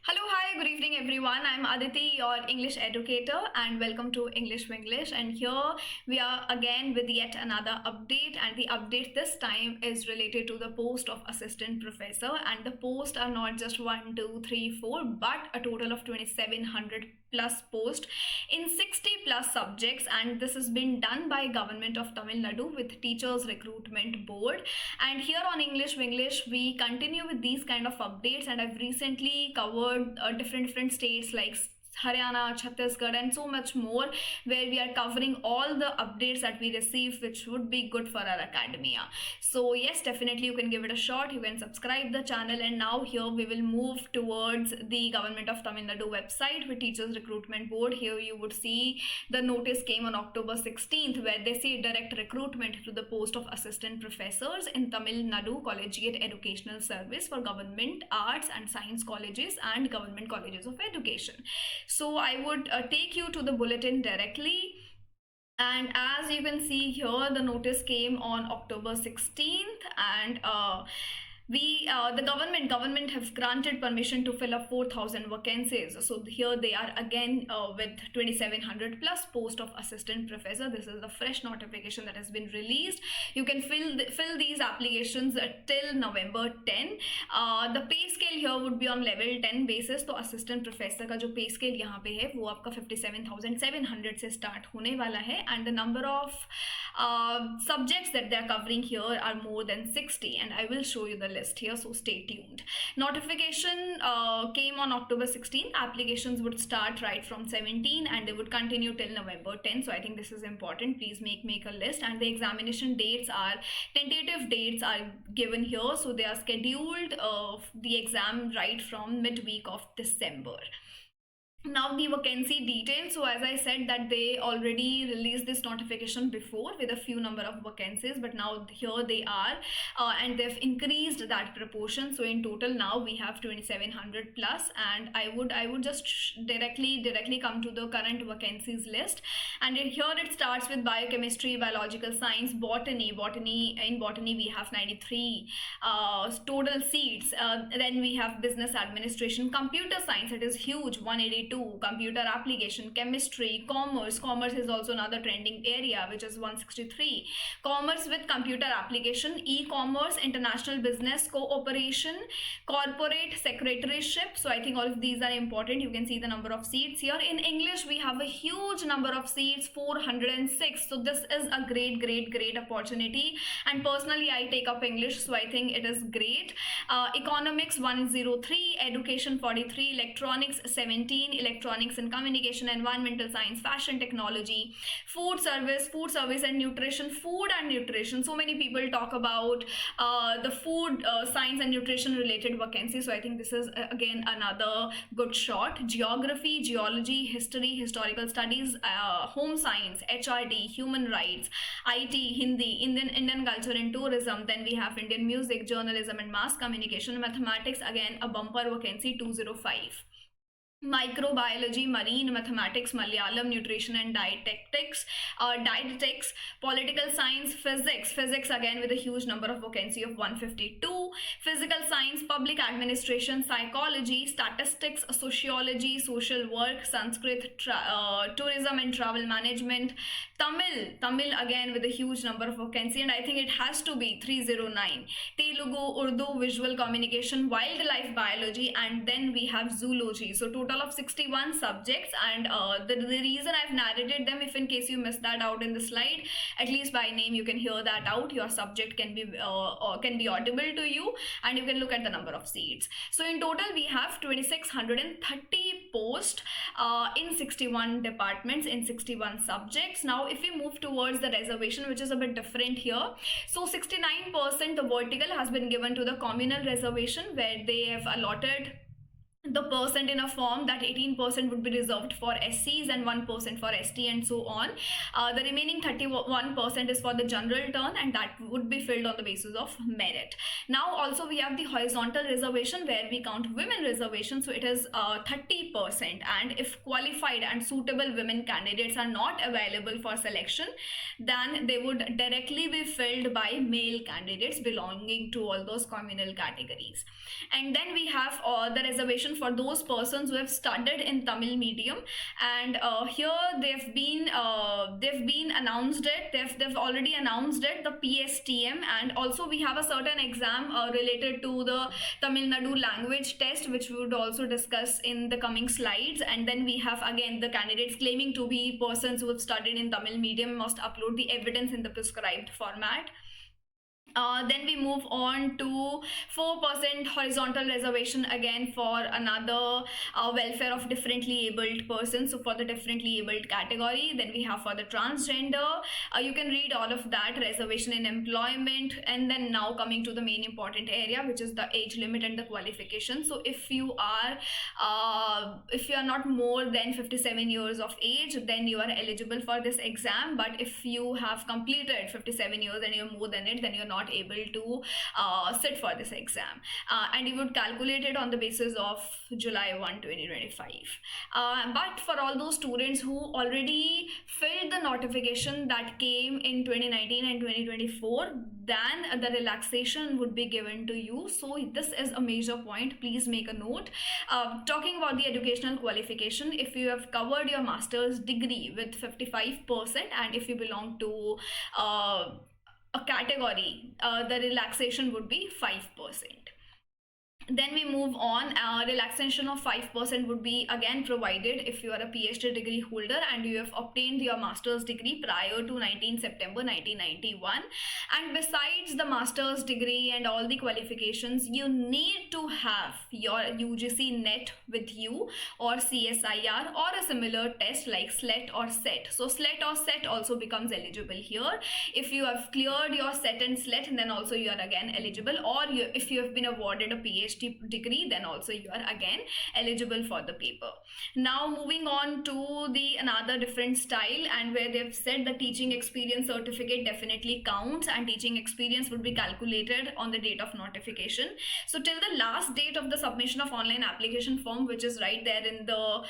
Hello, hi, good evening, everyone. I'm Aditi, your English educator, and welcome to English Winglish. And here we are again with yet another update. And the update this time is related to the post of assistant professor. And the posts are not just 1, 2, 3, 4, but a total of 2700 plus posts in 60 plus subjects, and this has been done by Government of Tamil Nadu with Teachers Recruitment Board. And here on English Winglish we continue with these kind of updates, and I've recently covered different states like Haryana, Chhattisgarh, and so much more, where we are covering all the updates that we receive, which would be good for our academia. So yes, definitely you can give it a shot. You can subscribe the channel, and now here we will move towards the Government of Tamil Nadu website with Teachers Recruitment Board. Here you would see the notice came on October 16th, where they say direct recruitment to the post of assistant professors in Tamil Nadu Collegiate Educational Service for government arts and science colleges and government colleges of education. So I would take you to the bulletin directly. And as you can see here, the notice came on October 16th, and the government have granted permission to fill up 4,000 vacancies. So here they are again with 2700 plus post of assistant professor. This is the fresh notification that has been released. You can fill these applications till November 10. The pay scale here would be on level 10 basis. तो assistant professor का जो pay scale यहाँ पे है वो आपका 57,700 से start होने वाला है, and the number of subjects that they are covering here are more than 60, and I will show you the list here, so stay tuned. Notification came on October 16th. Applications would start right from 17 and they would continue till November 10. So I think this is important. Please make a list, and the examination dates are tentative dates are given here, so they are scheduled the exam right from midweek of December. Now the vacancy details. So as I said that they already released this notification before with a few number of vacancies, but now here they are, and they've increased that proportion. So in total now we have 2700 plus, and I would just directly come to the current vacancies list. And here it starts with biochemistry, biological science, botany. In botany we have 93 total seats. Then we have business administration, computer science, it is huge, 182. Computer application, chemistry, commerce is also another trending area, which is 163. Commerce with computer application, e-commerce, international business, cooperation, corporate secretaryship. So I think all of these are important. You can see the number of seats here. In English we have a huge number of seats, 406. So this is a great opportunity, and personally I take up English, so I think it is great. Economics 103, education 43, electronics 17, electronics and communication, environmental science, fashion technology, food service and nutrition. So many people talk about the food science and nutrition related vacancies, so I think this is again another good shot. Geography, geology, history, historical studies, home science, HRD, human rights, IT, Hindi, Indian culture and tourism. Then we have Indian music, journalism and mass communication, mathematics, again a bumper vacancy 205. Microbiology, marine mathematics, Malayalam, nutrition and dietetics, political science, physics again with a huge number of vacancy of 152, physical science, public administration, psychology, statistics, sociology, social work, Sanskrit, tourism and travel management, Tamil again with a huge number of vacancy, and I think it has to be 309, Telugu, Urdu, visual communication, wildlife biology, and then we have zoology. So total of 61 subjects, and the reason I've narrated them, if in case you missed that out in the slide, at least by name you can hear that out. Your subject can be audible to you, and you can look at the number of seats. So in total we have 2630 posts in 61 departments in 61 subjects. Now if we move towards the reservation, which is a bit different here, so 69% the vertical has been given to the communal reservation, where they have allotted the percent in a form that 18% would be reserved for SCs and 1% for ST and so on. The remaining 31% is for the general turn, and that would be filled on the basis of merit. Now also we have the horizontal reservation, where we count women reservation, so it is 30%, and if qualified and suitable women candidates are not available for selection, then they would directly be filled by male candidates belonging to all those communal categories. And then we have the reservation qualification for those persons who have studied in Tamil medium, and here they've been announced it. They've already announced it, the PSTM, and also we have a certain exam related to the Tamil Nadu language test, which we would also discuss in the coming slides. And then we have again the candidates claiming to be persons who have studied in Tamil medium must upload the evidence in the prescribed format. Then we move on to 4% horizontal reservation again for another welfare of differently abled persons, so for the differently abled category. Then we have for the transgender, you can read all of that, reservation in employment. And then now coming to the main important area, which is the age limit and the qualification. So if you are not more than 57 years of age, then you are eligible for this exam. But if you have completed 57 years and you're more than it, then you're not able to sit for this exam, and you would calculate it on the basis of July 1, 2025. But for all those students who already filled the notification that came in 2019 and 2024, then the relaxation would be given to you. So this is a major point, please make a note. Talking about the educational qualification, if you have covered your master's degree with 55%, and if you belong to a category, the relaxation would be 5%. Then we move on. Relaxation of 5% would be again provided if you are a PhD degree holder and you have obtained your master's degree prior to 19 September 1991. And besides the master's degree and all the qualifications, you need to have your UGC NET with you, or CSIR, or a similar test like SLET or SET. So SLET or SET also becomes eligible here. If you have cleared your SET and SLET, then also you are again eligible. Or if you have been awarded a PhD degree, then also you are again eligible for the paper. Now moving on to the another different style, and where they've said the teaching experience certificate definitely counts, and teaching experience would be calculated on the date of notification. So till the last date of the submission of online application form, which is right there in the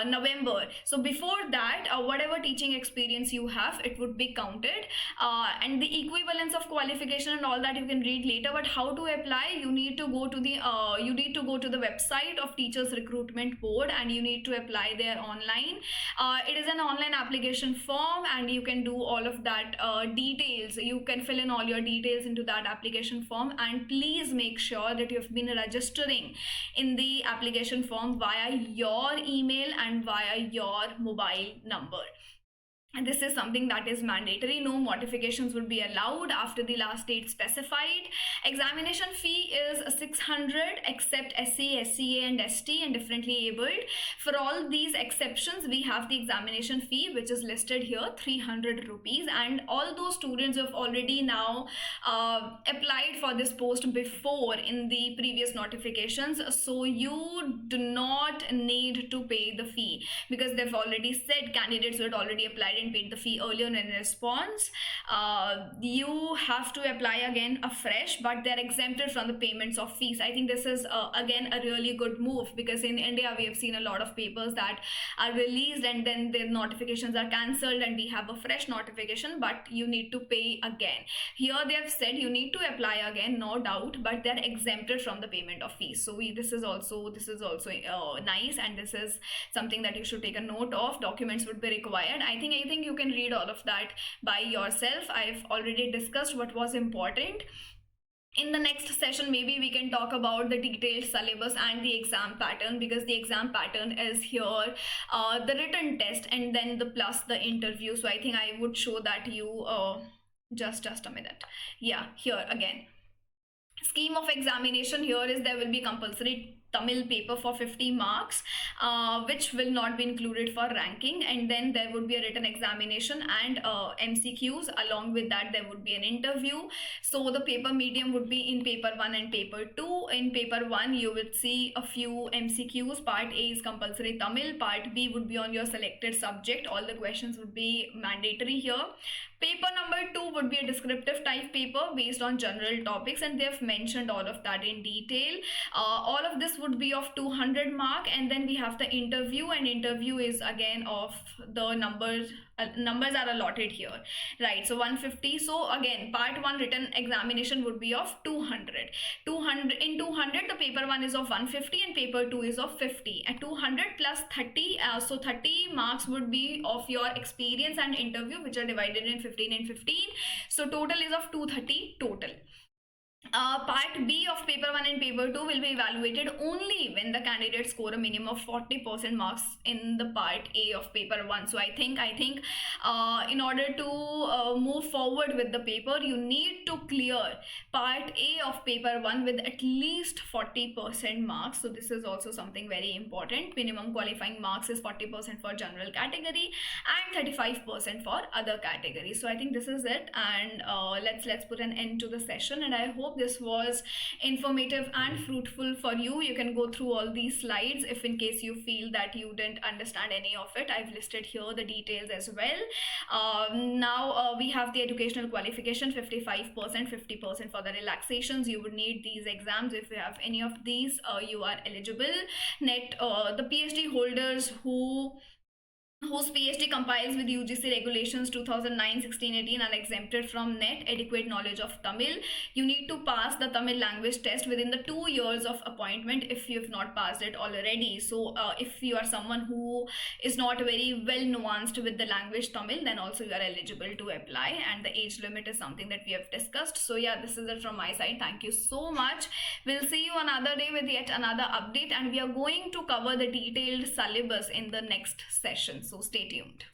November, so before that, whatever teaching experience you have, it would be counted, and the equivalence of qualification and all that you can read later. But how to apply, you need to go to the website of Teachers Recruitment Board, and you need to apply there online. It is an online application form, and you can do all of that details. You can fill in all your details into that application form, and please make sure that you have been registering in the application form via your email and via your mobile number. And this is something that is mandatory. No modifications will be allowed after the last date specified. Examination fee is 600 except SC, SCA and ST and differently abled. For all these exceptions, we have the examination fee, which is listed here, 300 rupees. And all those students who have already now applied for this post before in the previous notifications, so you do not need to pay the fee, because they've already said candidates who had already applied and paid the fee earlier in response, you have to apply again afresh, but they're exempted from the payments of fees. I think this is again a really good move, because in India we have seen a lot of papers that are released and then their notifications are cancelled and we have a fresh notification, but you need to pay again. Here they have said you need to apply again, no doubt, but they're exempted from the payment of fees. So this is also nice, and this is something that you should take a note of. Documents would be required. I think you can read all of that by yourself. I've already discussed what was important. In the next session, maybe we can talk about the detailed syllabus and the exam pattern, because the exam pattern is here, the written test and then the plus the interview. So I think I would show that you just a minute. Yeah, here again. Scheme of examination here is there will be compulsory Tamil paper for 50 marks, which will not be included for ranking, and then there would be a written examination and MCQs. Along with that, there would be an interview. So the paper medium would be in paper 1 and paper 2. In paper 1, you will see a few MCQs. Part A is compulsory Tamil, part B would be on your selected subject. All the questions would be mandatory here. Paper number 2 would be a descriptive type paper based on general topics, and they have mentioned all of that in detail. All of this would be of 200 mark, and then we have the interview, and interview is again of the numbers are allotted here, right? So 150. So again, part 1 written examination would be of 200. 200 the paper 1 is of 150 and paper 2 is of 50, and 200 plus 30, so 30 marks would be of your experience and interview, which are divided in 15 and 15. So total is of 230 total. Part B of paper 1 and paper 2 will be evaluated only when the candidates score a minimum of 40% marks in the part A of paper 1. So I think in order to move forward with the paper, you need to clear part A of paper 1 with at least 40% marks. So this is also something very important. Minimum qualifying marks is 40% for general category and 35% for other categories. So I think this is it, and let's put an end to the session, and I hope this was informative and fruitful for you. You can go through all these slides if in case you feel that you didn't understand any of it. I've listed here the details as well. Now we have the educational qualification, 55%, 50% for the relaxations. You would need these exams. If you have any of these, you are eligible. The PhD holders whose PhD complies with UGC regulations 2009, 16, 18 are exempted from NET. Adequate knowledge of Tamil. You need to pass the Tamil language test within the 2 years of appointment if you have not passed it already. So if you are someone who is not very well nuanced with the language Tamil, then also you are eligible to apply, and the age limit is something that we have discussed. So yeah, this is it from my side. Thank you so much. We'll see you another day with yet another update, and we are going to cover the detailed syllabus in the next session. So stay tuned.